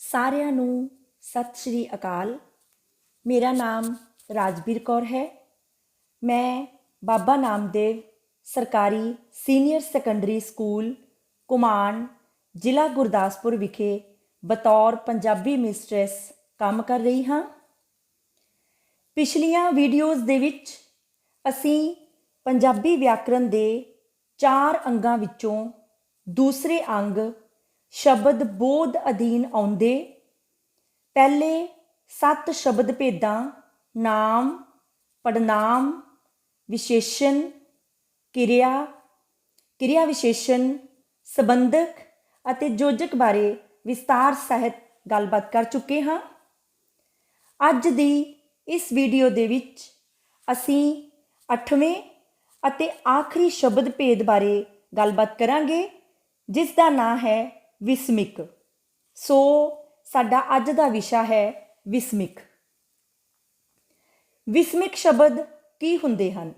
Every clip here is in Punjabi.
ਸਾਰਿਆਂ ਨੂੰ ਸਤਿ ਸ਼੍ਰੀ ਅਕਾਲ। ਮੇਰਾ ਨਾਮ ਰਾਜਵੀਰ ਕੌਰ ਹੈ। ਮੈਂ ਬਾਬਾ ਨਾਮਦੇਵ ਸਰਕਾਰੀ ਸੀਨੀਅਰ ਸੈਕੰਡਰੀ ਸਕੂਲ ਘੁਮਾਣ, ਜ਼ਿਲ੍ਹਾ ਗੁਰਦਾਸਪੁਰ ਵਿਖੇ ਬਤੌਰ ਪੰਜਾਬੀ ਮਿਸਟਰੈਸ ਕੰਮ ਕਰ ਰਹੀ ਹਾਂ। ਪਿਛਲੀਆਂ ਵੀਡੀਓਜ਼ ਦੇ ਵਿੱਚ ਅਸੀਂ ਪੰਜਾਬੀ ਵਿਆਕਰਨ ਦੇ 4 ਅੰਗਾਂ ਵਿੱਚੋਂ ਦੂਸਰੇ ਅੰਗ ਸ਼ਬਦ ਬੋਧ ਅਧੀਨ ਆਉਂਦੇ ਪਹਿਲੇ 7 ਸ਼ਬਦ ਭੇਦਾਂ ਨਾਮ, ਪੜਨਾਮ, ਵਿਸ਼ੇਸ਼ਣ, ਕਿਰਿਆ ਵਿਸ਼ੇਸ਼ਣ, ਸੰਬੰਧਕ ਅਤੇ ਯੋਜਕ ਬਾਰੇ ਵਿਸਤਾਰ ਸਹਿਤ ਗੱਲਬਾਤ ਕਰ ਚੁੱਕੇ ਹਾਂ। ਅੱਜ ਦੀ ਇਸ ਵੀਡੀਓ ਦੇ ਵਿੱਚ ਅਸੀਂ 8ਵੇਂ ਅਤੇ ਆਖਰੀ ਸ਼ਬਦ ਭੇਦ ਬਾਰੇ ਗੱਲਬਾਤ ਕਰਾਂਗੇ, ਜਿਸ ਦਾ ਨਾਂ ਹੈ ਵਿਸਮਿਕ। ਸੋ ਸਾਡਾ ਅੱਜ ਦਾ ਵਿਸ਼ਾ ਹੈ ਵਿਸਮਿਕ। ਵਿਸਮਿਕ ਸ਼ਬਦ ਕੀ ਹੁੰਦੇ ਹਨ?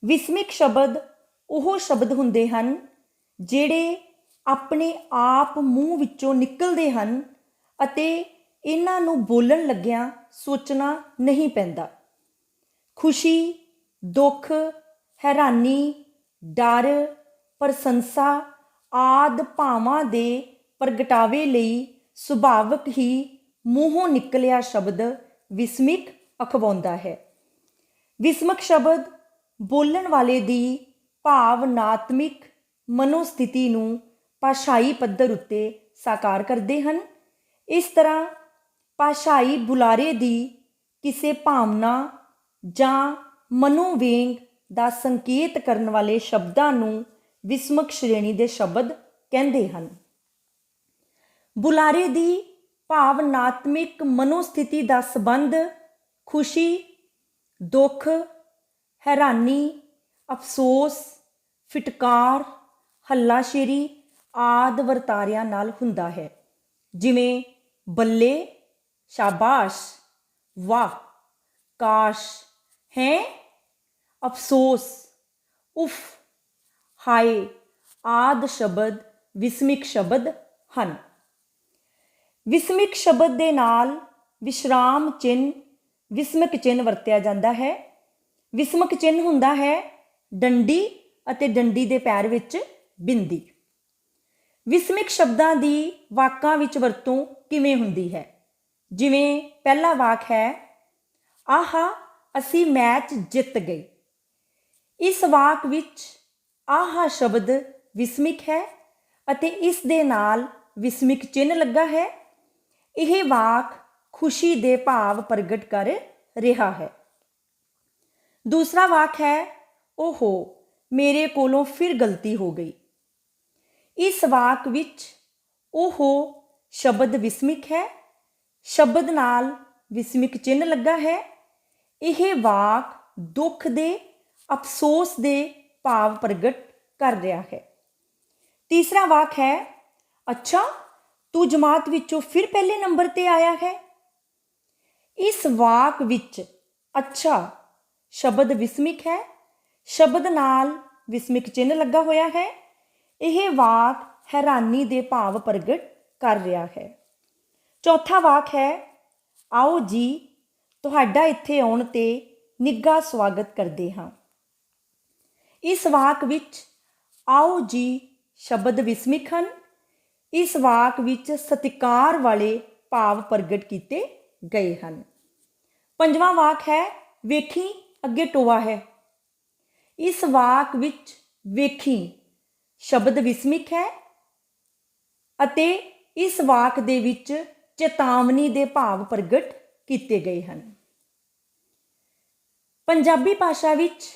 ਵਿਸਮਿਕ ਸ਼ਬਦ ਉਹ ਸ਼ਬਦ ਹੁੰਦੇ ਹਨ ਜਿਹੜੇ ਆਪਣੇ ਆਪ ਮੂੰਹ ਵਿੱਚੋਂ ਨਿਕਲਦੇ ਹਨ ਅਤੇ ਇਹਨਾਂ ਨੂੰ ਬੋਲਣ ਲੱਗਿਆਂ ਸੋਚਣਾ ਨਹੀਂ ਪੈਂਦਾ। ਖੁਸ਼ੀ, ਦੁੱਖ, ਹੈਰਾਨੀ, ਡਰ, ਪ੍ਰਸ਼ੰਸਾ ਆਦਿ ਭਾਵਾਂ ਦੇ ਪ੍ਰਗਟਾਵੇ ਲਈ ਸੁਭਾਵਿਕ ਹੀ ਮੂੰਹੋਂ ਨਿਕਲਿਆ ਸ਼ਬਦ ਵਿਸਮਿਕ ਅਖਵਾਉਂਦਾ ਹੈ। ਵਿਸਮਿਕ ਸ਼ਬਦ ਬੋਲਣ ਵਾਲੇ ਦੀ ਭਾਵਨਾਤਮਿਕ ਮਨੋਸਥਿਤੀ ਨੂੰ ਭਾਸ਼ਾਈ ਪੱਧਰ ਉੱਤੇ ਸਾਕਾਰ ਕਰਦੇ ਹਨ। ਇਸ ਤਰ੍ਹਾਂ ਭਾਸ਼ਾਈ ਬੁਲਾਰੇ ਦੀ ਕਿਸੇ ਭਾਵਨਾ ਜਾਂ ਮਨੋਵੇਗ ਦਾ ਸੰਕੇਤ ਕਰਨ ਵਾਲੇ ਸ਼ਬਦਾਂ ਨੂੰ ਵਿਸਮਿਕ ਸ਼੍ਰੇਣੀ ਦੇ ਸ਼ਬਦ ਕਹਿੰਦੇ ਹਨ। ਬੁਲਾਰੇ ਦੀ ਭਾਵਨਾਤਮਿਕ ਮਨੋਸਥਿਤੀ ਦਾ ਸੰਬੰਧ ਖੁਸ਼ੀ, ਦੁੱਖ, ਹੈਰਾਨੀ, ਅਫਸੋਸ, ਫਿਟਕਾਰ, ਹੱਲਾਸ਼ੇਰੀ ਆਦਿ ਵਰਤਾਰਿਆਂ ਨਾਲ ਹੁੰਦਾ ਹੈ, ਜਿਵੇਂ ਬੱਲੇ, ਸ਼ਾਬਾਸ਼, ਵਾਹ, ਕਾਸ਼, ਹੈ, ਅਫਸੋਸ, ਉਫ, ਹਾਏ ਆਦਿ ਸ਼ਬਦ ਵਿਸਮਿਕ ਸ਼ਬਦ ਹਨ। ਵਿਸਮਿਕ ਸ਼ਬਦ ਦੇ ਨਾਲ ਵਿਸ਼ਰਾਮ ਚਿੰਨ੍ਹ ਵਿਸਮਿਕ ਚਿੰਨ੍ਹ ਵਰਤਿਆ ਜਾਂਦਾ ਹੈ। ਵਿਸਮਿਕ ਚਿੰਨ੍ਹ ਹੁੰਦਾ ਹੈ ਡੰਡੀ ਅਤੇ ਡੰਡੀ ਦੇ ਪੈਰ ਵਿੱਚ ਬਿੰਦੀ। ਵਿਸਮਿਕ ਸ਼ਬਦਾਂ ਦੀ ਵਾਕਾਂ ਵਿੱਚ ਵਰਤੋਂ ਕਿਵੇਂ ਹੁੰਦੀ ਹੈ? ਜਿਵੇਂ ਪਹਿਲਾ ਵਾਕ ਹੈ, ਆਹਾ ਅਸੀਂ ਮੈਚ ਜਿੱਤ ਗਏ। ਇਸ ਵਾਕ ਵਿੱਚ ਆਹਾ ਸ਼ਬਦ ਵਿਸਮਿਕ ਹੈ ਅਤੇ ਇਸ ਦੇ ਨਾਲ ਵਿਸਮਿਕ ਚਿੰਨ੍ਹ ਲੱਗਾ ਹੈ। ਇਹ ਵਾਕ ਖੁਸ਼ੀ ਦੇ ਭਾਵ ਪ੍ਰਗਟ ਕਰ ਰਿਹਾ ਹੈ। ਦੂਸਰਾ ਵਾਕ ਹੈ, ਓਹੋ ਮੇਰੇ ਕੋਲੋਂ ਫਿਰ ਗਲਤੀ ਹੋ ਗਈ। ਇਸ ਵਾਕ ਵਿੱਚ ਓਹੋ ਸ਼ਬਦ ਵਿਸਮਿਕ ਹੈ, ਸ਼ਬਦ ਨਾਲ ਵਿਸਮਿਕ ਚਿੰਨ੍ਹ ਲੱਗਾ ਹੈ। ਇਹ ਵਾਕ ਦੁੱਖ ਦੇ, ਅਫਸੋਸ ਦੇ ਭਾਵ ਪ੍ਰਗਟ ਕਰ ਰਿਹਾ ਹੈ। ਤੀਸਰਾ ਵਾਕ ਹੈ, ਅੱਛਾ ਤੂੰ ਜਮਾਤ ਵਿੱਚੋਂ ਫਿਰ ਪਹਿਲੇ ਨੰਬਰ ਤੇ ਆਇਆ ਹੈ। ਇਸ ਵਾਕ ਵਿੱਚ ਅੱਛਾ ਸ਼ਬਦ ਵਿਸਮਿਕ ਹੈ, ਸ਼ਬਦ ਨਾਲ ਵਿਸਮਿਕ ਚਿੰਨ੍ਹ ਲੱਗਾ ਹੋਇਆ ਹੈ। ਇਹ ਵਾਕ ਹੈਰਾਨੀ ਦੇ ਭਾਵ ਪ੍ਰਗਟ ਕਰ ਰਿਹਾ ਹੈ। ਚੌਥਾ ਵਾਕ ਹੈ, ਆਓ ਜੀ ਤੁਹਾਡਾ ਇੱਥੇ ਆਉਣ ਤੇ ਨਿੱਘਾ ਸਵਾਗਤ ਕਰਦੇ ਹਾਂ। ਇਸ ਵਾਕ ਵਿੱਚ ਆਓ ਜੀ ਸ਼ਬਦ ਵਿਸਮਿਕ ਹਨ। ਇਸ ਵਾਕ ਵਿੱਚ ਸਤਿਕਾਰ ਵਾਲੇ ਭਾਵ ਪ੍ਰਗਟ ਕੀਤੇ ਗਏ ਹਨ। ਪੰਜਵਾਂ ਵਾਕ ਹੈ, ਵੇਖੀ ਅੱਗੇ ਟੋਆ ਹੈ। ਇਸ ਵਾਕ ਵਿੱਚ ਵੇਖੀ ਸ਼ਬਦ ਵਿਸਮਿਕ ਹੈ ਅਤੇ ਇਸ ਵਾਕ ਦੇ ਵਿੱਚ ਚੇਤਾਵਨੀ ਦੇ ਭਾਵ ਪ੍ਰਗਟ ਕੀਤੇ ਗਏ ਹਨ। ਪੰਜਾਬੀ ਭਾਸ਼ਾ ਵਿੱਚ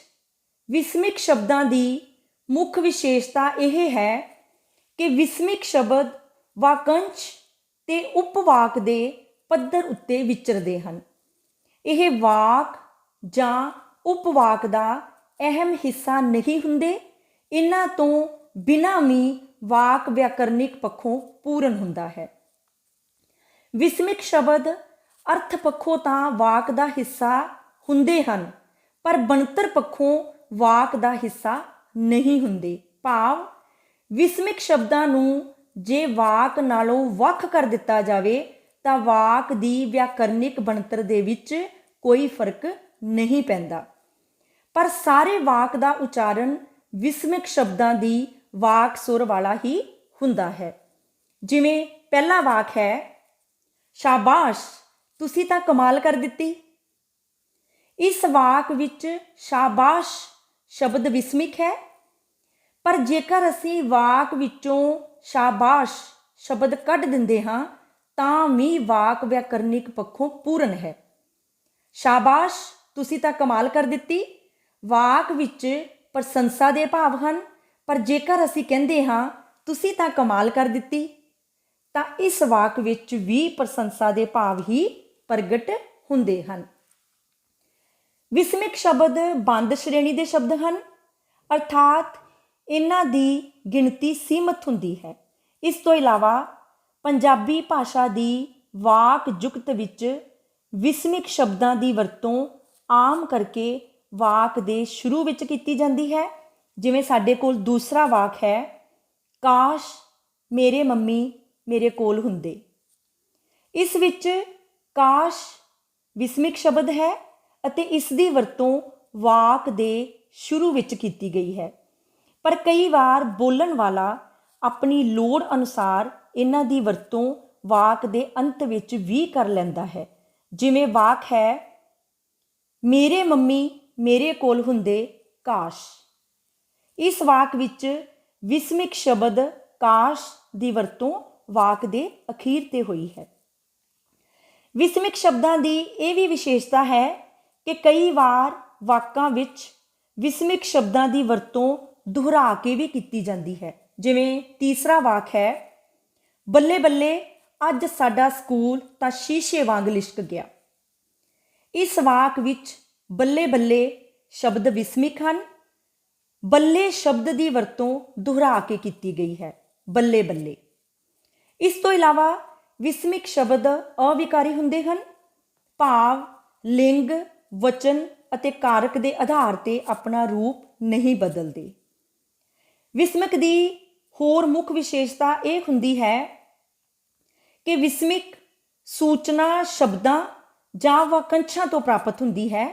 ਵਿਸਮਿਕ ਸ਼ਬਦਾਂ ਦੀ ਮੁੱਖ ਵਿਸ਼ੇਸ਼ਤਾ ਇਹ ਹੈ ਕਿ ਵਿਸਮਿਕ ਸ਼ਬਦ ਵਾਕੰਸ਼ ਤੇ ਉਪਵਾਕ ਦੇ ਪੱਧਰ ਉੱਤੇ ਵਿਚਰਦੇ ਹਨ। ਇਹ ਵਾਕ ਜਾਂ ਉਪਵਾਕ ਦਾ ਅਹਿਮ ਹਿੱਸਾ ਨਹੀਂ ਹੁੰਦੇ। ਇਹਨਾਂ ਤੋਂ ਬਿਨਾਂ ਵੀ ਵਾਕ ਵਿਆਕਰਨਿਕ ਪੱਖੋਂ ਪੂਰਨ ਹੁੰਦਾ ਹੈ। ਵਿਸਮਿਕ ਸ਼ਬਦ ਅਰਥ ਪੱਖੋਂ ਤਾਂ ਵਾਕ ਦਾ ਹਿੱਸਾ ਹੁੰਦੇ ਹਨ, ਪਰ ਬਣਤਰ ਪੱਖੋਂ ਵਾਕ ਦਾ ਹਿੱਸਾ ਨਹੀਂ ਹੁੰਦੇ। ਭਾਵ ਵਿਸਮਿਕ ਸ਼ਬਦਾਂ ਨੂੰ ਜੇ ਵਾਕ ਨਾਲੋਂ ਵੱਖ ਕਰ ਦਿੱਤਾ ਜਾਵੇ ਤਾਂ ਵਾਕ ਦੀ ਵਿਆਕਰਨਿਕ ਬਣਤਰ ਦੇ ਵਿੱਚ ਕੋਈ ਫਰਕ ਨਹੀਂ ਪੈਂਦਾ। ਪਰ ਸਾਰੇ ਵਾਕ ਦਾ ਉਚਾਰਨ ਵਿਸਮਿਕ ਸ਼ਬਦਾਂ ਦੀ ਵਾਕ ਸੁਰ ਵਾਲਾ ਹੀ ਹੁੰਦਾ ਹੈ। ਜਿਵੇਂ ਪਹਿਲਾ ਵਾਕ ਹੈ, ਸ਼ਾਬਾਸ਼ ਤੁਸੀਂ ਤਾਂ ਕਮਾਲ ਕਰ ਦਿੱਤੀ। ਇਸ ਵਾਕ ਵਿੱਚ ਸ਼ਾਬਾਸ਼ ਸ਼ਬਦ ਵਿਸਮਿਕ ਹੈ, ਪਰ ਜੇਕਰ ਅਸੀਂ ਵਾਕ ਵਿੱਚੋਂ ਸ਼ਾਬਾਸ਼ ਸ਼ਬਦ ਕੱਢ ਦਿੰਦੇ ਹਾਂ ਤਾਂ ਵੀ ਵਾਕ ਵਿਆਕਰਨਿਕ ਪੱਖੋਂ ਪੂਰਨ ਹੈ। ਸ਼ਾਬਾਸ਼ ਤੁਸੀਂ ਤਾਂ ਕਮਾਲ ਕਰ ਦਿੱਤੀ ਵਾਕ ਵਿੱਚ ਪ੍ਰਸ਼ੰਸਾ ਦੇ ਭਾਵ ਹਨ, ਪਰ ਜੇਕਰ ਅਸੀਂ ਕਹਿੰਦੇ ਹਾਂ ਤੁਸੀਂ ਤਾਂ ਕਮਾਲ ਕਰ ਦਿੱਤੀ ਤਾਂ ਇਸ ਵਾਕ ਵਿੱਚ ਵੀ ਪ੍ਰਸ਼ੰਸਾ ਦੇ ਭਾਵ ਹੀ ਪ੍ਰਗਟ ਹੁੰਦੇ ਹਨ। ਵਿਸਮਿਕ ਸ਼ਬਦ ਬੰਦ ਸ਼੍ਰੇਣੀ ਦੇ ਸ਼ਬਦ ਹਨ, ਅਰਥਾਤ ਇਹਨਾਂ ਦੀ ਗਿਣਤੀ ਸੀਮਤ ਹੁੰਦੀ ਹੈ। ਇਸ ਤੋਂ ਇਲਾਵਾ ਪੰਜਾਬੀ ਭਾਸ਼ਾ ਦੀ ਵਾਕ ਜੁਗਤ ਵਿੱਚ ਵਿਸਮਿਕ ਸ਼ਬਦਾਂ ਦੀ ਵਰਤੋਂ ਆਮ ਕਰਕੇ ਵਾਕ ਦੇ ਸ਼ੁਰੂ ਵਿੱਚ ਕੀਤੀ ਜਾਂਦੀ ਹੈ। ਜਿਵੇਂ ਸਾਡੇ ਕੋਲ ਦੂਸਰਾ ਵਾਕ ਹੈ, ਕਾਸ਼ ਮੇਰੇ ਮੰਮੀ ਮੇਰੇ ਕੋਲ ਹੁੰਦੇ। ਇਸ ਵਿੱਚ ਕਾਸ਼ ਵਿਸਮਿਕ ਸ਼ਬਦ ਹੈ ਅਤੇ ਇਸ ਦੀ ਵਰਤੋਂ ਵਾਕ ਦੇ ਸ਼ੁਰੂ ਵਿੱਚ ਕੀਤੀ ਗਈ ਹੈ, ਪਰ ਕਈ ਵਾਰ ਬੋਲਣ ਵਾਲਾ ਆਪਣੀ ਲੋੜ ਅਨੁਸਾਰ ਇਹਨਾਂ ਦੀ ਵਰਤੋਂ ਵਾਕ ਦੇ ਅੰਤ ਵਿੱਚ ਵੀ ਕਰ ਲੈਂਦਾ ਹੈ। ਜਿਵੇਂ ਵਾਕ ਹੈ, ਮੇਰੇ ਮੰਮੀ ਮੇਰੇ ਕੋਲ ਹੁੰਦੇ ਕਾਸ਼। ਇਸ ਵਾਕ ਵਿੱਚ ਵਿਸਮਿਕ ਸ਼ਬਦ ਕਾਸ਼ ਦੀ ਵਰਤੋਂ ਵਾਕ ਦੇ ਅਖੀਰ ਤੇ ਹੋਈ ਹੈ। ਵਿਸਮਿਕ ਸ਼ਬਦਾਂ ਦੀ ਇਹ ਵੀ ਵਿਸ਼ੇਸ਼ਤਾ ਹੈ ਕਿ ਕਈ ਵਾਰ ਵਾਕਾਂ ਵਿੱਚ ਵਿਸਮਿਕ ਸ਼ਬਦਾਂ ਦੀ ਵਰਤੋਂ ਦੁਹਰਾ ਕੇ ਵੀ ਕੀਤੀ ਜਾਂਦੀ ਹੈ। ਜਿਵੇਂ ਤੀਸਰਾ ਵਾਕ ਹੈ, ਬੱਲੇ ਬੱਲੇ ਅੱਜ ਸਾਡਾ ਸਕੂਲ ਤਾਂ ਸ਼ੀਸ਼ੇ ਵਾਂਗ ਲਿਸ਼ਕ ਗਿਆ। ਇਸ ਵਾਕ ਵਿੱਚ ਬੱਲੇ ਬੱਲੇ ਸ਼ਬਦ ਵਿਸਮਿਕ ਹਨ। ਬੱਲੇ ਸ਼ਬਦ ਦੀ ਵਰਤੋਂ ਦੁਹਰਾ ਕੇ ਕੀਤੀ ਗਈ ਹੈ, ਬੱਲੇ ਬੱਲੇ। ਇਸ ਤੋਂ ਇਲਾਵਾ ਵਿਸਮਿਕ ਸ਼ਬਦ ਅਵਿਕਾਰੀ ਹੁੰਦੇ ਹਨ, ਭਾਵ ਲਿੰਗ, ਵਚਨ ਅਤੇ ਕਾਰਕ ਦੇ ਆਧਾਰ ਤੇ ਆਪਣਾ ਰੂਪ ਨਹੀਂ ਬਦਲਦੇ। ਵਿਸਮਿਕ ਦੀ ਹੋਰ ਮੁੱਖ ਵਿਸ਼ੇਸ਼ਤਾ ਇਹ ਹੁੰਦੀ ਹੈ ਕਿ ਵਿਸਮਿਕ ਸੂਚਨਾ ਸ਼ਬਦਾਂ ਜਾਂ ਵਾਕੰਸ਼ਾਂ ਤੋਂ ਪ੍ਰਾਪਤ ਹੁੰਦੀ ਹੈ,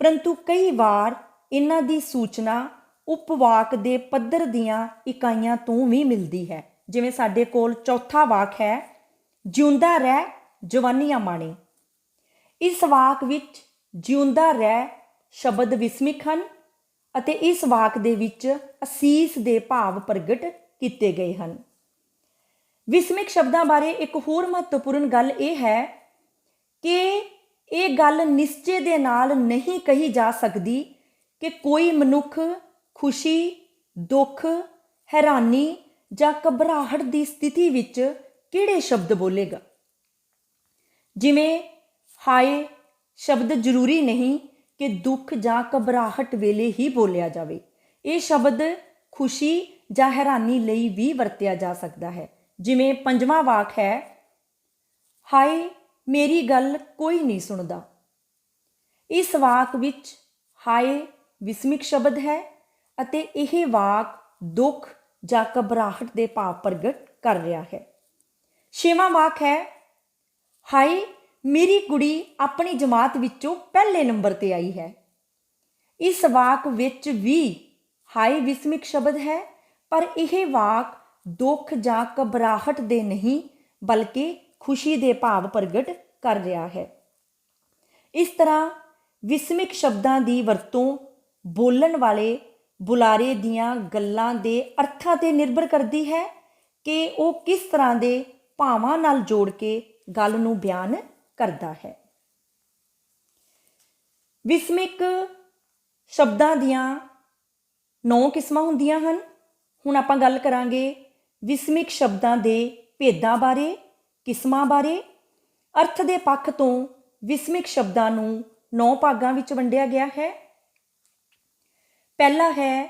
ਪਰੰਤੂ ਕਈ ਵਾਰ ਇਹਨਾਂ ਦੀ ਸੂਚਨਾ ਉਪਵਾਕ ਦੇ ਪੱਧਰ ਦੀਆਂ ਇਕਾਈਆਂ ਤੋਂ ਵੀ ਮਿਲਦੀ ਹੈ। ਜਿਵੇਂ ਸਾਡੇ ਕੋਲ ਚੌਥਾ ਵਾਕ ਹੈ, ਜਿਉਂਦਾ ਰਹਿ ਜਵਾਨੀਆਂ ਮਾਣੇ। ਇਸ ਵਾਕ ਵਿੱਚ ਜਿਉਂਦਾ ਰਹਿ ਸ਼ਬਦ ਵਿਸਮਿਕ ਹਨ ਅਤੇ ਇਸ ਵਾਕ ਦੇ ਵਿੱਚ ਅਸੀਸ ਦੇ ਭਾਵ ਪ੍ਰਗਟ ਕੀਤੇ ਗਏ ਹਨ। ਵਿਸਮਿਕ ਸ਼ਬਦਾਂ ਬਾਰੇ ਇੱਕ ਹੋਰ ਮਹੱਤਵਪੂਰਨ ਗੱਲ ਇਹ ਹੈ ਕਿ ਇਹ ਗੱਲ ਨਿਸ਼ਚੇ ਦੇ ਨਾਲ ਨਹੀਂ ਕਹੀ ਜਾ ਸਕਦੀ ਕਿ ਕੋਈ ਮਨੁੱਖ ਖੁਸ਼ੀ, ਦੁੱਖ, ਹੈਰਾਨੀ ਜਾਂ ਘਬਰਾਹਟ ਦੀ ਸਥਿਤੀ ਵਿੱਚ ਕਿਹੜੇ ਸ਼ਬਦ ਬੋਲੇਗਾ। ਜਿਵੇਂ ਹਾਏ ਸ਼ਬਦ ਜ਼ਰੂਰੀ ਨਹੀਂ ਕਿ ਦੁੱਖ ਜਾਂ ਘਬਰਾਹਟ ਵੇਲੇ ਹੀ ਬੋਲਿਆ ਜਾਵੇ। ਇਹ ਸ਼ਬਦ ਖੁਸ਼ੀ ਜਾਂ ਹੈਰਾਨੀ ਲਈ ਵੀ ਵਰਤਿਆ ਜਾ ਸਕਦਾ ਹੈ। ਜਿਵੇਂ ਪੰਜਵਾਂ ਵਾਕ ਹੈ, ਹਾਏ ਮੇਰੀ ਗੱਲ ਕੋਈ ਨਹੀਂ ਸੁਣਦਾ। ਇਸ ਵਾਕ ਵਿੱਚ ਹਾਏ ਵਿਸਮਿਕ ਸ਼ਬਦ ਹੈ ਅਤੇ ਇਹ ਵਾਕ ਦੁੱਖ ਜਾਂ ਘਬਰਾਹਟ ਦੇ ਭਾਵ ਪ੍ਰਗਟ ਕਰ ਰਿਹਾ ਹੈ। ਛੇਵਾਂ ਵਾਕ ਹੈ, ਹਾਏ ਮੇਰੀ ਕੁੜੀ ਆਪਣੀ ਜਮਾਤ ਵਿੱਚੋਂ ਪਹਿਲੇ ਨੰਬਰ ਤੇ ਆਈ ਹੈ। ਇਸ ਵਾਕ ਵਿੱਚ ਵੀ ਹਾਏ ਵਿਸਮਿਕ ਸ਼ਬਦ ਹੈ, ਪਰ ਇਹ ਵਾਕ ਦੁੱਖ ਜਾਂ ਘਬਰਾਹਟ ਦੇ ਨਹੀਂ ਬਲਕਿ ਖੁਸ਼ੀ ਦੇ ਭਾਵ ਪ੍ਰਗਟ ਕਰ ਰਿਹਾ ਹੈ। ਇਸ ਤਰ੍ਹਾਂ ਵਿਸਮਿਕ ਸ਼ਬਦਾਂ ਦੀ ਵਰਤੋਂ ਬੋਲਣ ਵਾਲੇ ਬੁਲਾਰੇ ਦੀਆਂ ਗੱਲਾਂ ਦੇ ਅਰਥਾਂ ਤੇ ਨਿਰਭਰ ਕਰਦੀ ਹੈ ਕਿ ਉਹ ਕਿਸ ਤਰ੍ਹਾਂ ਦੇ ਭਾਵਾਂ ਨਾਲ ਜੋੜ ਕੇ ਗੱਲ ਨੂੰ ਬਿਆਨ ਕਰਦਾ ਹੈ। ਵਿਸਮਿਕ ਸ਼ਬਦਾਂ ਦੀਆਂ 9 ਕਿਸਮਾਂ ਹੁੰਦੀਆਂ ਹਨ। ਹੁਣ ਆਪਾਂ ਗੱਲ ਕਰਾਂਗੇ ਵਿਸਮਿਕ ਸ਼ਬਦਾਂ ਦੇ ਭੇਦਾਂ ਬਾਰੇ, ਕਿਸਮਾਂ ਬਾਰੇ। ਅਰਥ ਦੇ ਪੱਖ ਤੋਂ ਵਿਸਮਿਕ ਸ਼ਬਦਾਂ ਨੂੰ 9 ਭਾਗਾਂ ਵਿੱਚ ਵੰਡਿਆ ਗਿਆ ਹੈ। ਪਹਿਲਾ ਹੈ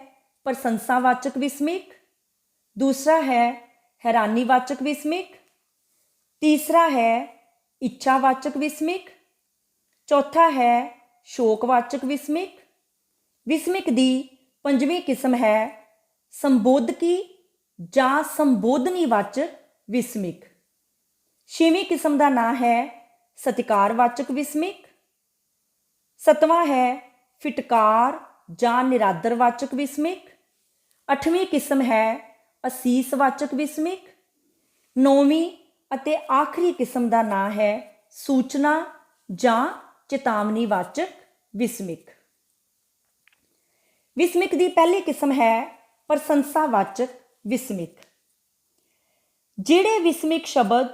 ਪ੍ਰਸ਼ੰਸਾਵਾਚਕ ਵਿਸਮਿਕ, ਦੂਸਰਾ ਹੈ ਹੈਰਾਨੀਵਾਚਕ ਵਿਸਮਿਕ, ਤੀਸਰਾ ਹੈ ਇੱਛਾਵਾਚਕ ਵਿਸਮਿਕ, ਚੌਥਾ ਹੈ ਸ਼ੋਕਵਾਚਕ ਵਿਸਮਿਕ। ਵਿਸਮਿਕ ਦੀ ਪੰਜਵੀਂ ਕਿਸਮ ਹੈ ਸੰਬੋਧਕੀ ਜਾਂ ਸੰਬੋਧਨੀਵਾਚਕ ਵਿਸਮਿਕ। ਛੇਵੀਂ ਕਿਸਮ ਦਾ ਨਾਂ ਹੈ ਸਤਿਕਾਰਵਾਚਕ ਵਿਸਮਿਕ। ਸੱਤਵਾਂ ਹੈ ਫਿਟਕਾਰ ਜਾਂ ਨਿਰਾਦਰਵਾਚਕ ਵਿਸਮਿਕ। ਅੱਠਵੀਂ ਕਿਸਮ ਹੈ ਅਸੀਸਵਾਚਕ ਵਿਸਮਿਕ। ਨੌਵੀਂ ਅਤੇ ਆਖਰੀ ਕਿਸਮ ਦਾ ਨਾਂ ਹੈ ਸੂਚਨਾ ਜਾਂ ਚੇਤਾਵਨੀਵਾਚਕ ਵਿਸਮਿਕ। ਵਿਸਮਿਕ ਦੀ ਪਹਿਲੀ ਕਿਸਮ ਹੈ ਪ੍ਰਸ਼ੰਸਾਵਾਚਕ ਵਿਸਮਿਕ। ਜਿਹੜੇ ਵਿਸਮਿਕ ਸ਼ਬਦ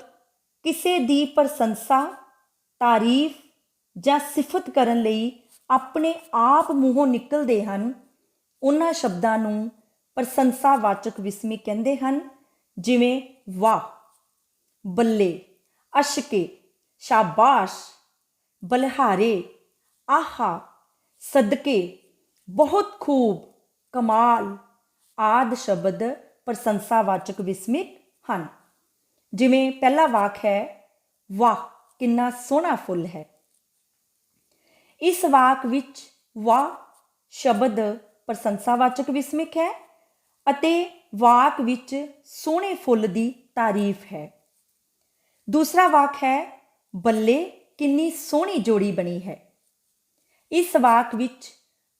ਕਿਸੇ ਦੀ ਪ੍ਰਸ਼ੰਸਾ, ਤਾਰੀਫ ਜਾਂ ਸਿਫਤ ਕਰਨ ਲਈ ਆਪਣੇ ਆਪ ਮੂੰਹੋਂ ਨਿਕਲਦੇ ਹਨ, ਉਹਨਾਂ ਸ਼ਬਦਾਂ ਨੂੰ ਪ੍ਰਸ਼ੰਸਾਵਾਚਕ ਵਿਸਮਿਕ ਕਹਿੰਦੇ ਹਨ। ਜਿਵੇਂ ਵਾਹ, ਬੱਲੇ, ਅਸ਼ਕੇ, ਸ਼ਾਬਾਸ਼, ਬਲਿਹਾਰੇ, ਆਹਾ, ਸਦਕੇ, ਬਹੁਤ ਖੂਬ, ਕਮਾਲ ਆਦਿ ਸ਼ਬਦ ਪ੍ਰਸ਼ੰਸਾਵਾਚਕ ਵਿਸਮਿਕ ਹਨ। ਜਿਵੇਂ ਪਹਿਲਾ ਵਾਕ ਹੈ ਵਾਹ ਕਿੰਨਾ ਸੋਹਣਾ ਫੁੱਲ ਹੈ। ਇਸ ਵਾਕ ਵਿੱਚ ਵਾਹ ਸ਼ਬਦ ਪ੍ਰਸ਼ੰਸਾਵਾਚਕ ਵਿਸਮਿਕ ਹੈ ਅਤੇ ਵਾਕ ਵਿੱਚ ਸੋਹਣੇ ਫੁੱਲ ਦੀ ਤਾਰੀਫ ਹੈ। ਦੂਸਰਾ ਵਾਕ ਹੈ ਬੱਲੇ ਕਿੰਨੀ ਸੋਹਣੀ ਜੋੜੀ ਬਣੀ ਹੈ। ਇਸ ਵਾਕ ਵਿੱਚ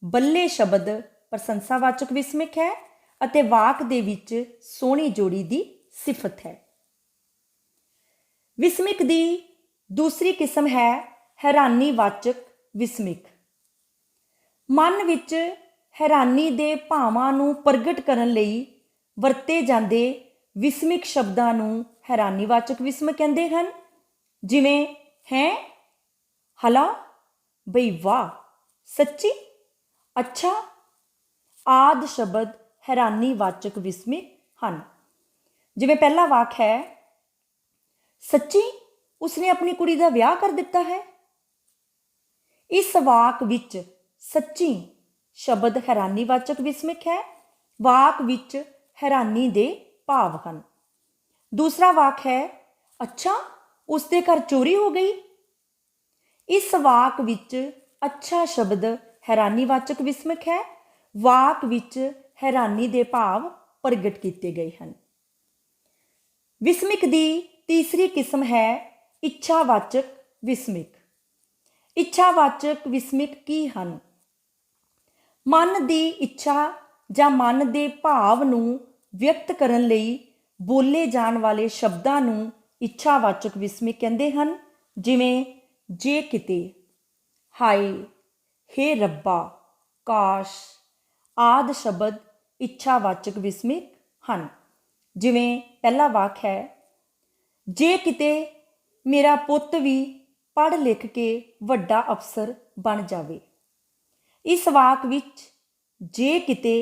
ਬੱਲੇ ਸ਼ਬਦ ਪ੍ਰਸ਼ੰਸਾਵਾਚਕ ਵਿਸਮਿਕ ਹੈ ਅਤੇ ਵਾਕ ਦੇ ਵਿੱਚ ਸੋਹਣੀ ਜੋੜੀ ਦੀ ਸਿਫਤ ਹੈ। ਵਿਸਮਿਕ ਦੀ ਦੂਸਰੀ ਕਿਸਮ ਹੈ ਹੈਰਾਨੀਵਾਚਕ ਵਿਸਮਿਕ। ਮਨ ਵਿੱਚ ਹੈਰਾਨੀ ਦੇ ਭਾਵਾਂ ਨੂੰ ਪ੍ਰਗਟ ਕਰਨ ਲਈ ਵਰਤੇ ਜਾਂਦੇ ਵਿਸਮਿਕ ਸ਼ਬਦਾਂ ਨੂੰ ਹੈਰਾਨੀਵਾਚਕ ਵਿਸਮਿਕ ਕਹਿੰਦੇ ਹਨ। ਜਿਵੇਂ ਹੈ, ਹਲਾ, ਬਈ ਵਾਹ, ਸੱਚੀ, ਅੱਛਾ ਆਦਿ ਸ਼ਬਦ ਹੈਰਾਨੀਵਾਚਕ ਵਿਸਮਿਕ ਹਨ। ਜਿਵੇਂ ਪਹਿਲਾ ਵਾਕ ਹੈ ਸੱਚੀ ਉਸਨੇ ਆਪਣੀ ਕੁੜੀ ਦਾ ਵਿਆਹ ਕਰ ਦਿੱਤਾ ਹੈ। ਇਸ ਵਾਕ ਵਿੱਚ ਸੱਚੀ ਸ਼ਬਦ ਹੈਰਾਨੀਵਾਚਕ ਵਿਸਮਿਕ ਹੈ। ਵਾਕ ਵਿੱਚ ਹੈਰਾਨੀ ਦੇ ਭਾਵ ਹਨ। ਦੂਸਰਾ ਵਾਕ ਹੈ ਅੱਛਾ ਉਸਦੇ ਘਰ ਚੋਰੀ ਹੋ ਗਈ। ਇਸ ਵਾਕ ਵਿੱਚ ਅੱਛਾ ਸ਼ਬਦ ਹੈਰਾਨੀਵਾਚਕ ਵਿਸਮਿਕ ਹੈ। ਵਾਕ ਵਿੱਚ ਹੈਰਾਨੀ ਦੇ ਭਾਵ ਪ੍ਰਗਟ ਕੀਤੇ ਗਏ ਹਨ। ਵਿਸਮਿਕ ਦੀ ਤੀਸਰੀ ਕਿਸਮ ਹੈ ਇੱਛਾਵਾਚਕ ਵਿਸਮਿਕ। ਇੱਛਾਵਾਚਕ ਵਿਸਮਿਕ ਕੀ ਹਨ? ਮਨ ਦੀ ਇੱਛਾ ਜਾਂ ਮਨ ਦੇ ਭਾਵ ਨੂੰ ਵਿਅਕਤ ਕਰਨ ਲਈ ਬੋਲੇ ਜਾਣ ਵਾਲੇ ਸ਼ਬਦਾਂ ਨੂੰ ਇੱਛਾਵਾਚਕ ਵਿਸਮਿਕ ਕਹਿੰਦੇ ਹਨ। ਜਿਵੇਂ ਜੇ ਕਿਤੇ, ਹਾਏ, ਹੇ ਰੱਬਾ, ਕਾਸ਼ ਆਦਿ ਸ਼ਬਦ ਇੱਛਾਵਾਚਕ ਵਿਸਮਿਕ ਹਨ। ਜਿਵੇਂ ਪਹਿਲਾ ਵਾਕ ਹੈ ਜੇ ਕਿਤੇ ਮੇਰਾ ਪੁੱਤ ਵੀ ਪੜ੍ਹ ਲਿਖ ਕੇ ਵੱਡਾ ਅਫਸਰ ਬਣ ਜਾਵੇ। ਇਸ ਵਾਕ ਵਿੱਚ ਜੇ ਕਿਤੇ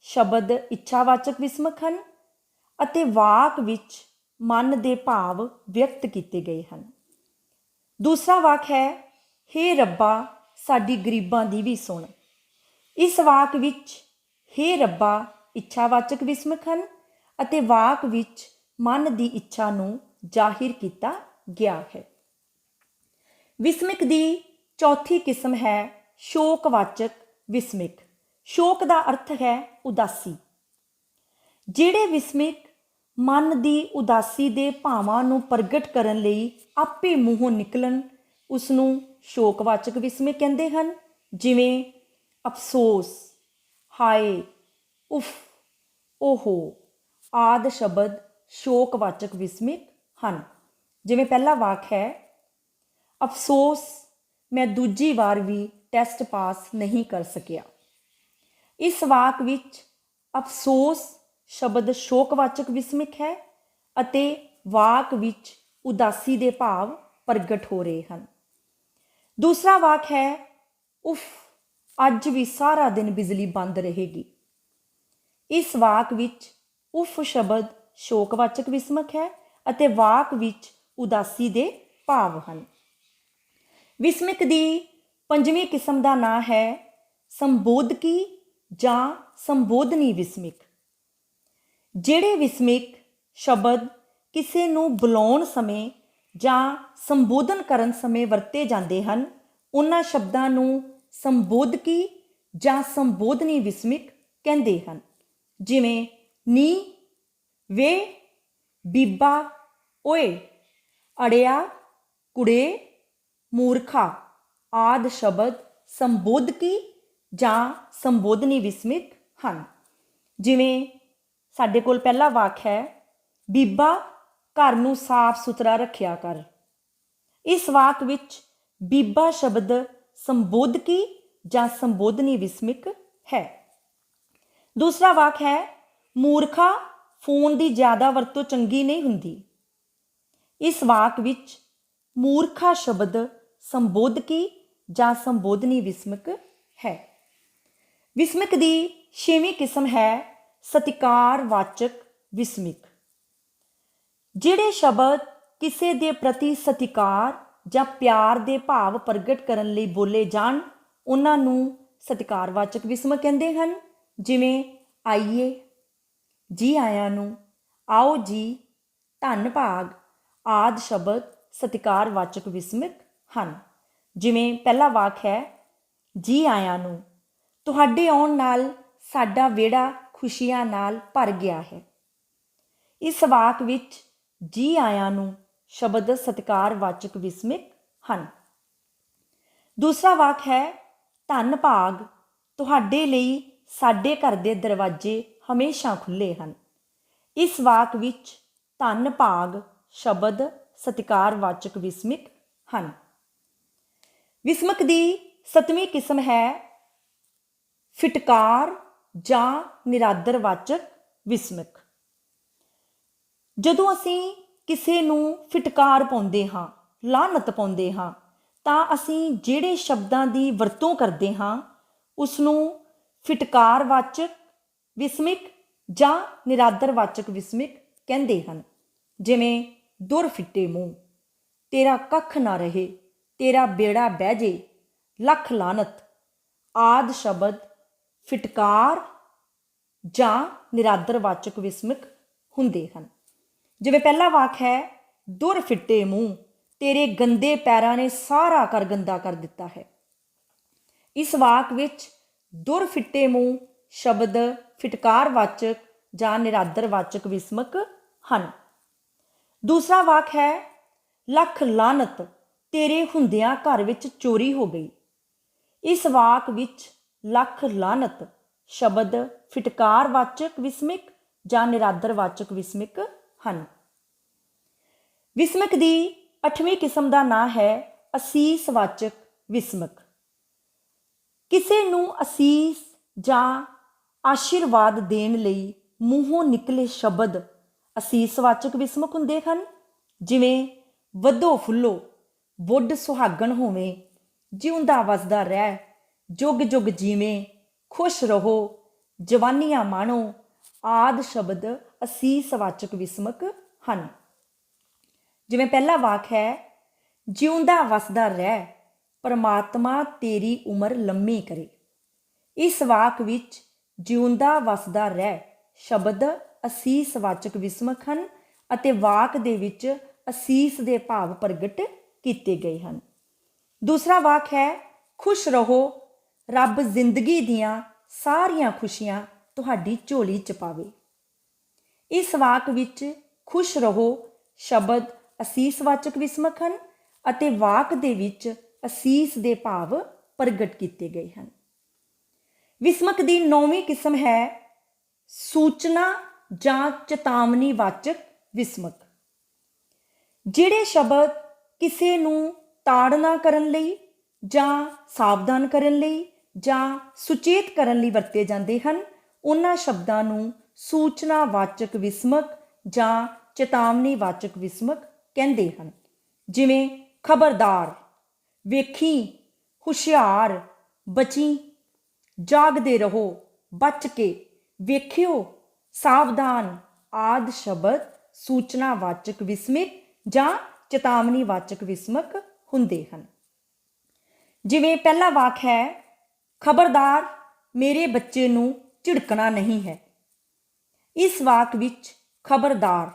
ਸ਼ਬਦ ਇੱਛਾਵਾਚਕ ਵਿਸਮਿਕ ਹਨ ਅਤੇ ਵਾਕ ਵਿੱਚ ਮਨ ਦੇ ਭਾਵ ਵਿਅਕਤ ਕੀਤੇ ਗਏ ਹਨ। ਦੂਸਰਾ ਵਾਕ ਹੈ ਹੇ ਰੱਬਾ ਸਾਡੀ ਗਰੀਬਾਂ ਦੀ ਵੀ ਸੁਣ। ਇਸ ਵਾਕ ਵਿੱਚ ਹੇ ਰੱਬਾ ਇੱਛਾਵਾਚਕ ਵਿਸਮਿਕ ਹਨ ਅਤੇ ਵਾਕ ਵਿੱਚ ਮਨ ਦੀ ਇੱਛਾ ਨੂੰ ਜ਼ਾਹਿਰ ਕੀਤਾ ਗਿਆ ਹੈ। ਵਿਸਮਿਕ ਦੀ ਚੌਥੀ ਕਿਸਮ ਹੈ ਸ਼ੋਕਵਾਚਕ ਵਿਸਮਿਕ। ਸ਼ੋਕ ਦਾ ਅਰਥ ਹੈ ਉਦਾਸੀ। ਜਿਹੜੇ ਵਿਸਮਿਕ ਮਨ ਦੀ ਉਦਾਸੀ ਦੇ ਭਾਵਾਂ ਨੂੰ ਪ੍ਰਗਟ ਕਰਨ ਲਈ ਆਪੇ ਮੂੰਹੋਂ ਨਿਕਲਣ ਉਸ ਨੂੰ ਸ਼ੋਕਵਾਚਕ ਵਿਸਮਿਕ ਕਹਿੰਦੇ ਹਨ। ਜਿਵੇਂ ਅਫਸੋਸ, ਹਾਏ, ਉਫ, ਓਹੋ ਆਦਿ ਸ਼ਬਦ ਸ਼ੋਕਵਾਚਕ ਵਿਸਮਿਕ ਹਨ। ਜਿਵੇਂ ਪਹਿਲਾ ਵਾਕ ਹੈ ਅਫਸੋਸ ਮੈਂ ਦੂਜੀ ਵਾਰ ਵੀ ਟੈਸਟ ਪਾਸ ਨਹੀਂ ਕਰ ਸਕਿਆ। ਇਸ ਵਾਕ ਵਿੱਚ ਅਫਸੋਸ ਸ਼ਬਦ ਸ਼ੋਕਵਾਚਕ ਵਿਸਮਿਕ ਹੈ ਅਤੇ ਵਾਕ ਵਿੱਚ ਉਦਾਸੀ ਦੇ ਭਾਵ ਪ੍ਰਗਟ ਹੋ ਰਹੇ ਹਨ। ਦੂਸਰਾ ਵਾਕ ਹੈ ਉਫ ਅੱਜ ਵੀ ਸਾਰਾ ਦਿਨ ਬਿਜਲੀ ਬੰਦ ਰਹੇਗੀ। ਇਸ ਵਾਕ ਵਿੱਚ ਉਫ ਸ਼ਬਦ ਸ਼ੋਕਵਾਚਕ ਵਿਸਮਿਕ ਹੈ ਅਤੇ ਵਾਕ ਵਿੱਚ ਉਦਾਸੀ ਦੇ ਭਾਵ ਹਨ। ਵਿਸਮਿਕ ਦੀ ਪੰਜਵੀਂ ਕਿਸਮ ਦਾ ਨਾਂ ਹੈ ਸੰਬੋਧਕੀ ਜਾਂ ਸੰਬੋਧਨੀ ਵਿਸਮਿਕ। ਜਿਹੜੇ ਵਿਸਮਿਕ ਸ਼ਬਦ ਕਿਸੇ ਨੂੰ ਬੁਲਾਉਣ ਸਮੇਂ ਜਾਂ ਸੰਬੋਧਨ ਕਰਨ ਸਮੇਂ ਵਰਤੇ ਜਾਂਦੇ ਹਨ, ਉਹਨਾਂ ਸ਼ਬਦਾਂ ਨੂੰ ਸੰਬੋਧਕੀ ਜਾਂ ਸੰਬੋਧਨੀ ਵਿਸਮਿਕ ਕਹਿੰਦੇ ਹਨ। ਜਿਵੇਂ ਨੀ, ਵੇ, ਬੀਬਾ, ਓਏ, ਅੜਿਆ, ਕੁੜੇ, ਮੂਰਖਾ ਆਦਿ ਸ਼ਬਦ ਸੰਬੋਧਕੀ ਜਾਂ ਸੰਬੋਧਨੀ ਵਿਸਮਿਕ ਹਨ। ਜਿਵੇਂ ਸਾਡੇ ਕੋਲ ਪਹਿਲਾ ਵਾਕ ਹੈ, ਬੀਬਾ ਘਰ ਨੂੰ ਸਾਫ ਸੁਥਰਾ ਰੱਖਿਆ ਕਰ। ਇਸ ਵਾਕ ਵਿੱਚ ਬੀਬਾ ਸ਼ਬਦ ਸੰਬੋਧਕੀ ਜਾਂ ਸੰਬੋਧਨੀ ਵਿਸਮਿਕ ਹੈ। ਦੂਸਰਾ ਵਾਕ ਹੈ, ਮੂਰਖਾ ਫੋਨ ਦੀ ਜ਼ਿਆਦਾ ਵਰਤੋਂ ਚੰਗੀ ਨਹੀਂ ਹੁੰਦੀ। ਇਸ ਵਾਕ ਵਿੱਚ ਮੂਰਖਾ ਸ਼ਬਦ ਸੰਬੋਧਕੀ ਜਾਂ ਸੰਬੋਧਨੀ ਵਿਸਮਿਕ ਹੈ। ਵਿਸਮਿਕ ਦੀ 6ਵੀਂ ਕਿਸਮ ਹੈ ਸਤਿਕਾਰ ਵਾਚਕ ਵਿਸਮਿਕ। ਜਿਹੜੇ ਸ਼ਬਦ ਕਿਸੇ ਦੇ ਪ੍ਰਤੀ ਸਤਿਕਾਰ ਜਾਂ ਪਿਆਰ ਦੇ ਭਾਵ ਪ੍ਰਗਟ ਕਰਨ ਲਈ ਬੋਲੇ ਜਾਣ ਉਹਨਾਂ ਨੂੰ ਸਤਿਕਾਰਵਾਚਕ ਵਿਸਮਿਕ ਕਹਿੰਦੇ ਹਨ। ਜਿਵੇਂ ਆਈਏ, ਜੀ ਆਇਆਂ ਨੂੰ, ਆਓ ਜੀ, ਧੰਨ ਭਾਗ ਆਦਿ ਸ਼ਬਦ ਸਤਿਕਾਰਵਾਚਕ ਵਿਸਮਿਕ ਹਨ। ਜਿਵੇਂ ਪਹਿਲਾ ਵਾਕ ਹੈ, ਜੀ ਆਇਆਂ ਨੂੰ, ਤੁਹਾਡੇ ਆਉਣ ਨਾਲ ਸਾਡਾ ਵਿਹੜਾ ਖੁਸ਼ੀਆਂ ਨਾਲ ਭਰ ਗਿਆ ਹੈ। ਇਸ ਵਾਕ ਵਿੱਚ ਜੀ ਆਇਆਂ ਨੂੰ ਸ਼ਬਦ ਸਤਿਕਾਰਵਾਚਕ ਵਿਸਮਿਕ ਹਨ। ਦੂਸਰਾ ਵਾਕ ਹੈ, ਧੰਨ ਭਾਗ ਤੁਹਾਡੇ ਲਈ ਸਾਡੇ ਘਰ ਦੇ ਦਰਵਾਜ਼ੇ ਹਮੇਸ਼ਾ ਖੁੱਲ੍ਹੇ ਹਨ। ਇਸ ਵਾਕ ਵਿੱਚ ਧੰਨ ਭਾਗ ਸ਼ਬਦ ਸਤਿਕਾਰਵਾਚਕ ਵਿਸਮਿਕ ਹਨ। ਵਿਸਮਿਕ ਦੀ 7ਵੀਂ ਕਿਸਮ ਹੈ ਫਿਟਕਾਰ ਜਾਂ ਨਿਰਾਦਰਵਾਚਕ ਵਿਸਮਿਕ। ਜਦੋਂ ਅਸੀਂ ਕਿਸੇ ਨੂੰ ਫਿਟਕਾਰ ਪਾਉਂਦੇ ਹਾਂ, ਲਾਹਨਤ ਪਾਉਂਦੇ ਹਾਂ, ਤਾਂ ਅਸੀਂ ਜਿਹੜੇ ਸ਼ਬਦਾਂ ਦੀ ਵਰਤੋਂ ਕਰਦੇ ਹਾਂ ਉਸ ਨੂੰ ਫਿਟਕਾਰਵਾਚਕ ਵਿਸਮਿਕ ਜਾਂ ਨਿਰਾਦਰਵਾਚਕ ਵਿਸਮਿਕ ਕਹਿੰਦੇ ਹਨ। ਜਿਵੇਂ ਦੁਰ ਫਿੱਟੇ ਮੂੰਹ, ਤੇਰਾ ਕੱਖ ਨਾ ਰਹੇ, ਤੇਰਾ ਬੇੜਾ ਬਹਿ ਜੇ, ਲੱਖ ਲਾਹਨਤ ਆਦਿ ਸ਼ਬਦ ਫਿਟਕਾਰ ਜਾਂ ਨਿਰਾਦਰਵਾਚਕ ਵਿਸਮਿਕ ਹੁੰਦੇ ਹਨ। ਜਿਵੇਂ ਪਹਿਲਾ ਵਾਕ ਹੈ, ਦੁਰ ਫਿੱਟੇ ਮੂੰਹ ਤੇਰੇ ਗੰਦੇ ਪੈਰਾਂ ਨੇ ਸਾਰਾ ਘਰ ਗੰਦਾ ਕਰ ਦਿੱਤਾ ਹੈ। ਇਸ ਵਾਕ ਵਿੱਚ ਦੁਰ ਫਿੱਟੇ ਮੂੰਹ ਸ਼ਬਦ ਫਿਟਕਾਰਵਾਚਕ ਜਾਂ ਨਿਰਾਦਰਵਾਚਕ ਵਿਸਮਿਕ ਹਨ। ਦੂਸਰਾ ਵਾਕ ਹੈ, ਲੱਖ ਲਾਹਨਤ ਤੇਰੇ ਹੁੰਦਿਆਂ ਘਰ ਵਿੱਚ ਚੋਰੀ ਹੋ ਗਈ। ਇਸ ਵਾਕ ਵਿੱਚ ਲੱਖ ਲਾਹਨਤ ਸ਼ਬਦ ਫਿਟਕਾਰਵਾਚਕ ਵਿਸਮਿਕ ਜਾਂ ਨਿਰਾਦਰਵਾਚਕ ਵਿਸਮਿਕ ਹਨ। ਵਿਸਮਿਕ ਦੀ 8ਵੀਂ ਕਿਸਮ ਦਾ ਨਾਂ ਹੈ ਅਸੀਸਵਾਚਕ ਵਿਸਮਿਕ। ਕਿਸੇ ਨੂੰ ਅਸੀਸ ਜਾਂ ਆਸ਼ੀਰਵਾਦ ਦੇਣ ਲਈ ਮੂੰਹੋਂ ਨਿਕਲੇ ਸ਼ਬਦ ਅਸੀਸਵਾਚਕ ਵਿਸਮਿਕ ਹੁੰਦੇ ਹਨ। ਜਿਵੇਂ ਵਧੋ ਫੁੱਲੋ, ਬੁੱਢ ਸੁਹਾਗਣ ਹੋਵੇਂ, ਜਿਉਂਦਾ ਵਸਦਾ ਰਹਿ, ਜੁਗ ਜੁਗ ਜੀਵੇਂ, ਖੁਸ਼ ਰਹੋ, ਜਵਾਨੀਆਂ ਮਾਣੋ ਆਦਿ ਸ਼ਬਦ ਅਸੀਸਵਾਚਕ ਵਿਸਮਿਕ ਹਨ। ਜਿਵੇਂ ਪਹਿਲਾ ਵਾਕ ਹੈ, ਜਿਉਂਦਾ ਵਸਦਾ ਰਹਿ, ਪਰਮਾਤਮਾ ਤੇਰੀ ਉਮਰ ਲੰਮੀ ਕਰੇ। ਇਸ ਵਾਕ ਵਿੱਚ ਜਿਉਂਦਾ ਵਸਦਾ ਰਹਿ ਸ਼ਬਦ ਅਸੀਸਵਾਚਕ ਵਿਸਮਿਕ ਹਨ ਅਤੇ ਵਾਕ ਦੇ ਵਿੱਚ ਅਸੀਸ ਦੇ ਭਾਵ ਪ੍ਰਗਟ ਕੀਤੇ ਗਏ ਹਨ। ਦੂਸਰਾ ਵਾਕ ਹੈ, ਖੁਸ਼ ਰਹੋ, ਰੱਬ ਜ਼ਿੰਦਗੀ ਦੀਆਂ ਸਾਰੀਆਂ ਖੁਸ਼ੀਆਂ ਤੁਹਾਡੀ ਝੋਲੀ 'ਚ ਪਾਵੇ। ਇਸ ਵਾਕ ਵਿੱਚ ਖੁਸ਼ ਰਹੋ ਸ਼ਬਦ ਅਸੀਸਵਾਚਕ ਵਿਸਮਿਕ ਹਨ ਅਤੇ ਵਾਕ ਦੇ ਵਿੱਚ ਅਸੀਸ ਦੇ ਭਾਵ ਪ੍ਰਗਟ ਕੀਤੇ ਗਏ ਹਨ। ਵਿਸਮਿਕ ਦੀ 9ਵੀਂ ਕਿਸਮ ਹੈ ਸੂਚਨਾ ਜਾਂ ਚੇਤਾਵਨੀ ਵਾਚਕ ਵਿਸਮਿਕ। ਜਿਹੜੇ ਸ਼ਬਦ ਕਿਸੇ ਨੂੰ ਤਾੜਨਾ ਕਰਨ ਲਈ ਜਾਂ ਸਾਵਧਾਨ ਕਰਨ ਲਈ ਜਾਂ ਸੁਚੇਤ ਕਰਨ ਲਈ ਵਰਤੇ ਜਾਂਦੇ ਹਨ, ਉਹਨਾਂ ਸ਼ਬਦਾਂ ਨੂੰ ਸੂਚਨਾਵਾਚਕ ਵਿਸਮਿਕ ਜਾਂ ਚੇਤਾਵਨੀ ਵਾਚਕ ਵਿਸਮਿਕ ਕਹਿੰਦੇ ਹਨ। ਜਿਵੇਂ ਖਬਰਦਾਰ, ਵੇਖੀ, ਹੁਸ਼ਿਆਰ, ਬਚੀ, ਜਾਗਦੇ ਰਹੋ, ਬਚ ਕੇ, ਵੇਖਿਓ, ਸਾਵਧਾਨ ਆਦਿ ਸ਼ਬਦ ਸੂਚਨਾਵਾਚਕ ਵਿਸਮਿਕ ਜਾਂ ਚੇਤਾਵਨੀ ਵਾਚਕ ਵਿਸਮਿਕ ਹੁੰਦੇ ਹਨ। ਜਿਵੇਂ ਪਹਿਲਾ ਵਾਕ ਹੈ, ਖਬਰਦਾਰ ਮੇਰੇ ਬੱਚੇ ਨੂੰ ਝਿੜਕਣਾ ਨਹੀਂ ਹੈ। ਇਸ ਵਾਕ ਵਿੱਚ ਖਬਰਦਾਰ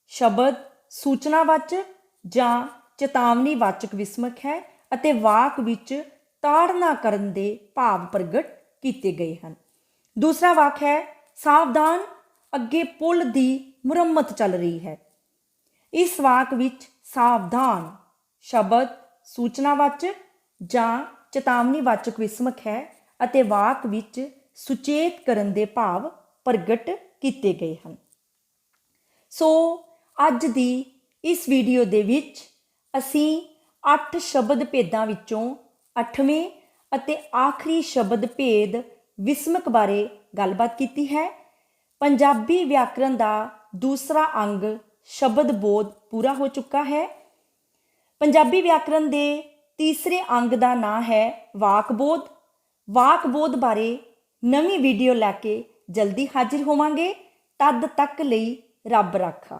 ਸ਼ਬਦ ਸੂਚਨਾਵਾਚਕ ਜਾਂ ਚੇਤਾਵਨੀ ਵਾਚਕ ਵਿਸਮਿਕ ਹੈ ਅਤੇ ਵਾਕ ਵਿੱਚ ਤਾੜਨਾ ਕਰਨ ਦੇ ਭਾਵ ਪ੍ਰਗਟ ਕੀਤੇ ਗਏ ਹਨ। ਦੂਸਰਾ ਵਾਕ ਹੈ, ਸਾਵਧਾਨ, ਅੱਗੇ ਪੁੱਲ ਦੀ ਮੁਰੰਮਤ ਚੱਲ ਰਹੀ ਹੈ। ਇਸ ਵਾਕ ਵਿੱਚ ਸਾਵਧਾਨ ਸ਼ਬਦ ਸੂਚਨਾਵਾਚਕ ਜਾਂ ਚੇਤਾਵਨੀਵਾਚਕ ਵਿਸਮਕ ਹੈ ਅਤੇ ਵਾਕ ਵਿੱਚ ਸੁਚੇਤ ਕਰਨ ਦੇ ਭਾਵ ਪ੍ਰਗਟ ਕੀਤੇ ਗਏ ਹਨ। ਸੋ ਅੱਜ ਦੀ ਇਸ ਵੀਡੀਓ ਦੇ ਵਿੱਚ ਅਸੀਂ 8 ਸ਼ਬਦ ਭੇਦਾਂ ਵਿੱਚੋਂ 8ਵੇਂ ਅਤੇ ਆਖਰੀ ਸ਼ਬਦ ਭੇਦ ਵਿਸਮਕ ਬਾਰੇ ਗੱਲਬਾਤ ਕੀਤੀ ਹੈ। ਪੰਜਾਬੀ ਵਿਆਕਰਣ ਦਾ ਦੂਸਰਾ ਅੰਗ ਸ਼ਬਦ ਬੋਧ ਪੂਰਾ ਹੋ ਚੁੱਕਾ ਹੈ। ਪੰਜਾਬੀ ਵਿਆਕਰਣ ਦੇ ਤੀਸਰੇ ਅੰਗ ਦਾ ਨਾਂ ਹੈ ਵਾਕ ਬੋਧ। ਵਾਕ ਬੋਧ ਬਾਰੇ ਨਵੀਂ ਵੀਡੀਓ ਲੈ ਕੇ ਜਲਦੀ ਹਾਜ਼ਰ ਹੋਵਾਂਗੇ। ਤਦ ਤੱਕ ਲਈ ਰੱਬ ਰਾਖਾ।